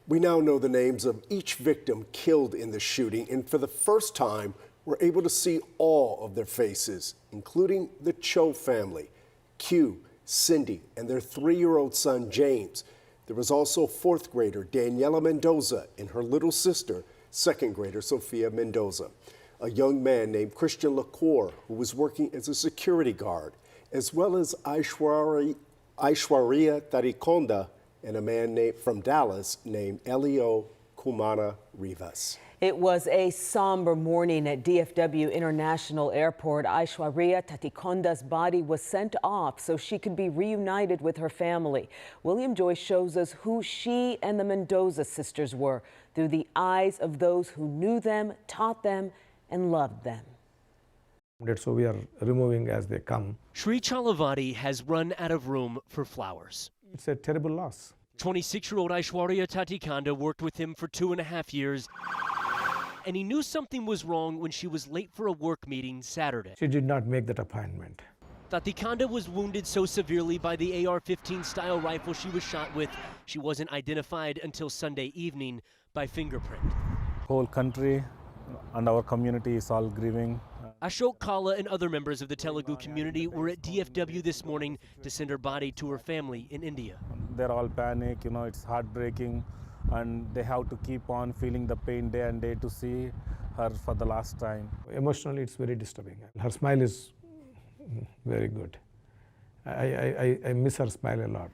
We now know the names of each victim killed in the shooting, and for the first time, we're able to see all of their faces, including the Cho family, Q, Cindy, and their 3-year-old son, James. There was also 4th grader Daniela Mendoza and her little sister, 2nd grader Sofia Mendoza, a young man named Christian LaCour, who was working as a security guard, as well as Aishwarya Tarikonda and a man from Dallas named Elio Kumana Rivas. It was a somber morning at DFW International Airport. Aishwarya Tatikonda's body was sent off so she could be reunited with her family. William Joy shows us who she and the Mendoza sisters were through the eyes of those who knew them, taught them, and loved them. So we are removing as they come. Shri Chalavati has run out of room for flowers. It's a terrible loss. 26-year-old Aishwarya Tatikonda worked with him for 2.5 years, and he knew something was wrong when she was late for a work meeting Saturday. She did not make that appointment. Tatikonda was wounded so severely by the AR-15 style rifle she was shot with, she wasn't identified until Sunday evening by fingerprint. Whole country and our community is all grieving. Ashok Kala and other members of the Telugu community were at DFW this morning to send her body to her family in India. They're all panic, it's heartbreaking, and they have to keep on feeling the pain day and day to see her for the last time. Emotionally, it's very disturbing. Her smile is very good. I miss her smile a lot.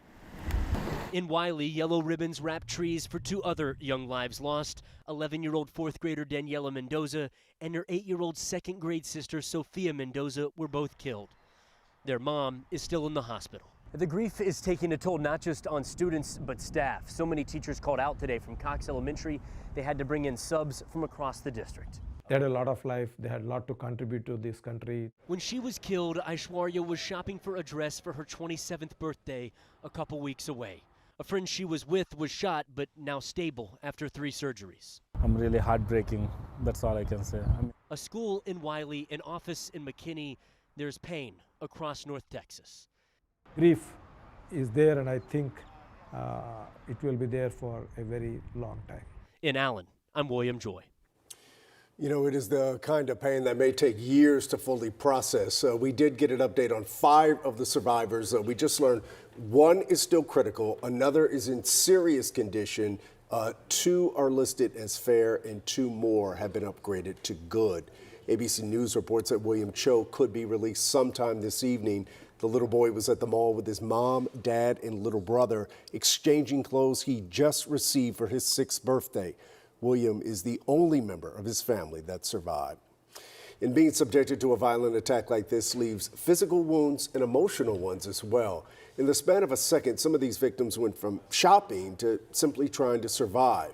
In Wiley, yellow ribbons wrapped trees for 2 other young lives lost. 11-year-old 4th grader Daniela Mendoza and her 8-year-old 2nd grade sister Sofia Mendoza were both killed. Their mom is still in the hospital. The grief is taking a toll not just on students but staff. So many teachers called out today from Cox Elementary. They had to bring in subs from across the district. They had a lot of life. They had a lot to contribute to this country. When she was killed, Aishwarya was shopping for a dress for her 27th birthday a couple weeks away. A friend she was with was shot, but now stable after 3 surgeries. I'm really heartbreaking. That's all I can say. A school in Wiley, an office in McKinney. There's pain across North Texas. Grief is there, and I think it will be there for a very long time. In Allen, I'm William Joy. You know, it is the kind of pain that may take years to fully process. We did get an update on 5 of the survivors. We just learned 1 is still critical, another is in serious condition, 2 are listed as fair, and 2 more have been upgraded to good. ABC News reports that William Cho could be released sometime this evening. The little boy was at the mall with his mom, dad, and little brother, exchanging clothes he just received for his 6th birthday. William is the only member of his family that survived. And being subjected to a violent attack like this leaves physical wounds and emotional ones as well. In the span of a second, some of these victims went from shopping to simply trying to survive.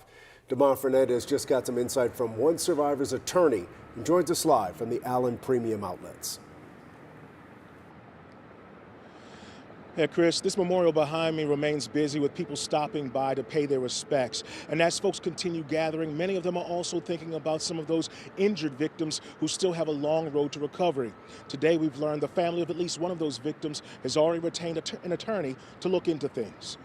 Damon Fernandez just got some insight from one survivor's attorney and joins us live from the Allen Premium Outlets. Yeah, Chris, this memorial behind me remains busy with people stopping by to pay their respects. And as folks continue gathering, many of them are also thinking about some of those injured victims who still have a long road to recovery. Today, we've learned the family of at least one of those victims has already retained an attorney to look into things.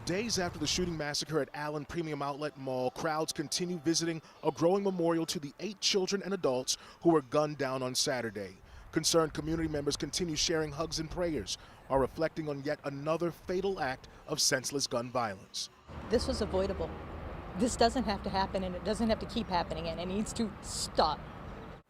Days after the shooting massacre at Allen Premium Outlet Mall, crowds continue visiting a growing memorial to the 8 children and adults who were gunned down on Saturday. Concerned community members continue sharing hugs and prayers, are reflecting on yet another fatal act of senseless gun violence. This was avoidable. This doesn't have to happen, and it doesn't have to keep happening, and it needs to stop.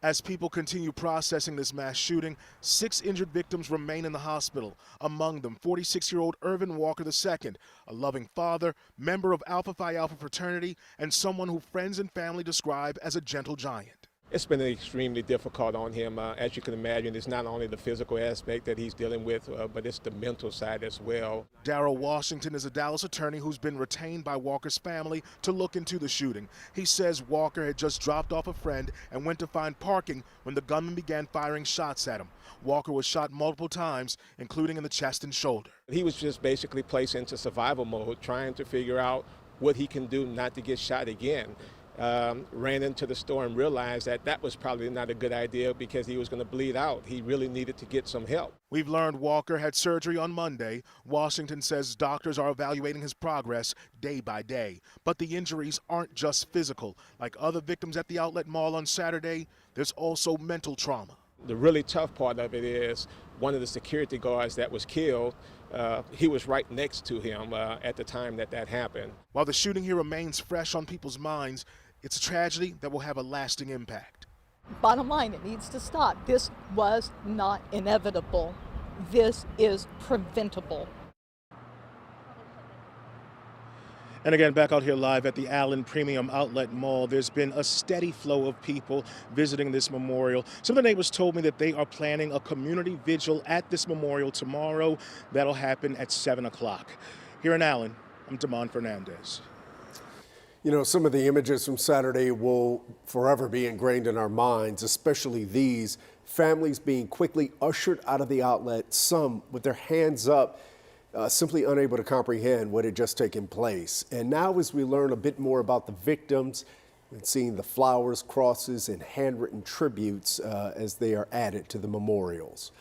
As people continue processing this mass shooting, 6 injured victims remain in the hospital. Among them, 46-year-old Irvin Walker II, a loving father, member of Alpha Phi Alpha fraternity, and someone who friends and family describe as a gentle giant. It's been extremely difficult on him. As you can imagine, it's not only the physical aspect that he's dealing with, but it's the mental side as well. Darrell Washington is a Dallas attorney who's been retained by Walker's family to look into the shooting. He says Walker had just dropped off a friend and went to find parking when the gunman began firing shots at him. Walker was shot multiple times, including in the chest and shoulder. He was just basically placed into survival mode, trying to figure out what he can do not to get shot again. ran into the store and realized that that was probably not a good idea because he was going to bleed out. He really needed to get some help. We've learned Walker had surgery on Monday. Washington says doctors are evaluating his progress day by day. But the injuries aren't just physical. Like other victims at the outlet mall on Saturday, there's also mental trauma. The really tough part of it is one of the security guards that was killed, he was right next to him at the time that happened. While the shooting here remains fresh on people's minds, it's a tragedy that will have a lasting impact. Bottom line, it needs to stop. This was not inevitable. This is preventable. And again, back out here live at the Allen Premium Outlet Mall, there's been a steady flow of people visiting this memorial. Some of the neighbors told me that they are planning a community vigil at this memorial tomorrow. That'll happen at 7 o'clock. Here in Allen, I'm Damon Fernandez. You know, some of the images from Saturday will forever be ingrained in our minds, especially these families being quickly ushered out of the outlet, some with their hands up, simply unable to comprehend what had just taken place. And now as we learn a bit more about the victims and seeing the flowers, crosses, and handwritten tributes as they are added to the memorials.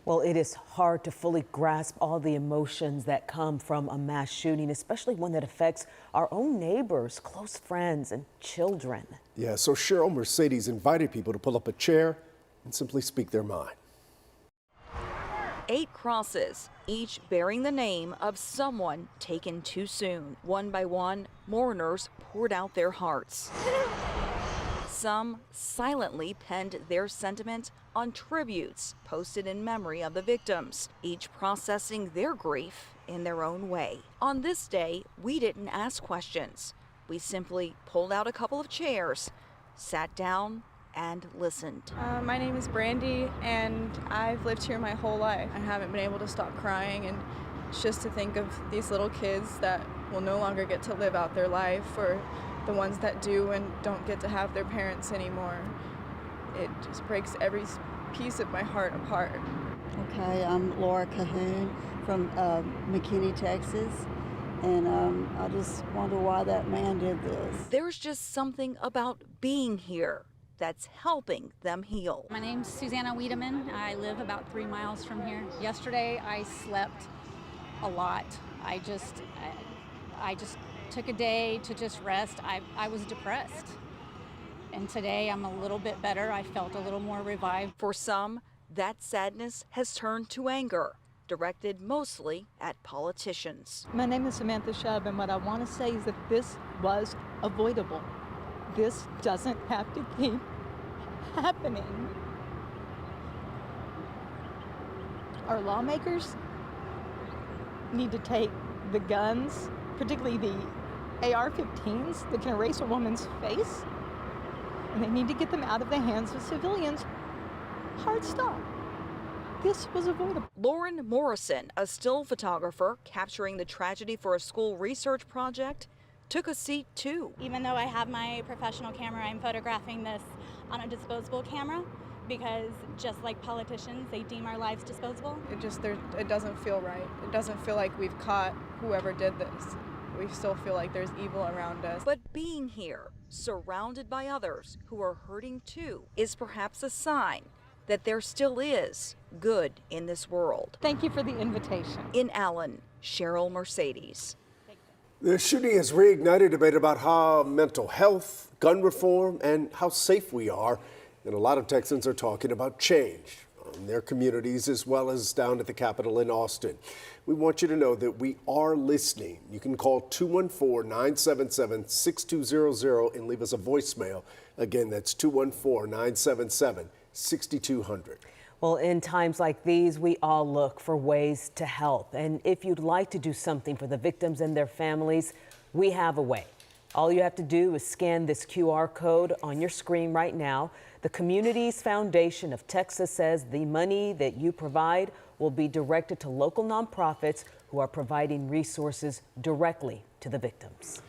Well, it is hard to fully grasp all the emotions that come from a mass shooting, especially one that affects our own neighbors, close friends, and children. Yeah, so Cheryl Mercedes invited people to pull up a chair and simply speak their mind. 8 crosses, each bearing the name of someone taken too soon. One by one, mourners poured out their hearts. Some silently penned their sentiment on tributes posted in memory of the victims, each processing their grief in their own way. On this day, we didn't ask questions. We simply pulled out a couple of chairs, sat down, and listened. My name is Brandy, and I've lived here my whole life. I haven't been able to stop crying, and it's just to think of these little kids that will no longer get to live out their life, or the ones that do and don't get to have their parents anymore. It just breaks every piece of my heart apart. Okay, I'm Laura Cahoon from McKinney, Texas, and I just wonder why that man did this. There's just something about being here that's helping them heal. My name's Susanna Wiedemann. I live about 3 miles from here. Yesterday I slept a lot. I just took a day to just rest. I was depressed. And today I'm a little bit better. I felt a little more revived. For some, that sadness has turned to anger, directed mostly at politicians. My name is Samantha Shub, and what I want to say is that this was avoidable. This doesn't have to keep happening. Our lawmakers need to take the guns, particularly the AR-15s that can erase a woman's face, and they need to get them out of the hands of civilians. Hard stop. This was avoidable. Lauren Morrison, a still photographer capturing the tragedy for a school research project, took a seat too. Even though I have my professional camera, I'm photographing this on a disposable camera because just like politicians, they deem our lives disposable. It doesn't feel right. It doesn't feel like we've caught whoever did this. We still feel like there's evil around us. But being here, surrounded by others who are hurting too, is perhaps a sign that there still is good in this world. Thank you for the invitation. In Allen, Cheryl Mercedes. The shooting has reignited debate about how mental health, gun reform, and how safe we are. And a lot of Texans are talking about change in their communities as well as down at the Capitol in Austin. We want you to know that we are listening. You can call 214-977-6200 and leave us a voicemail. Again, that's 214-977-6200. Well, in times like these, we all look for ways to help. And if you'd like to do something for the victims and their families, we have a way. All you have to do is scan this QR code on your screen right now. The Communities Foundation of Texas says the money that you provide will be directed to local nonprofits who are providing resources directly to the victims.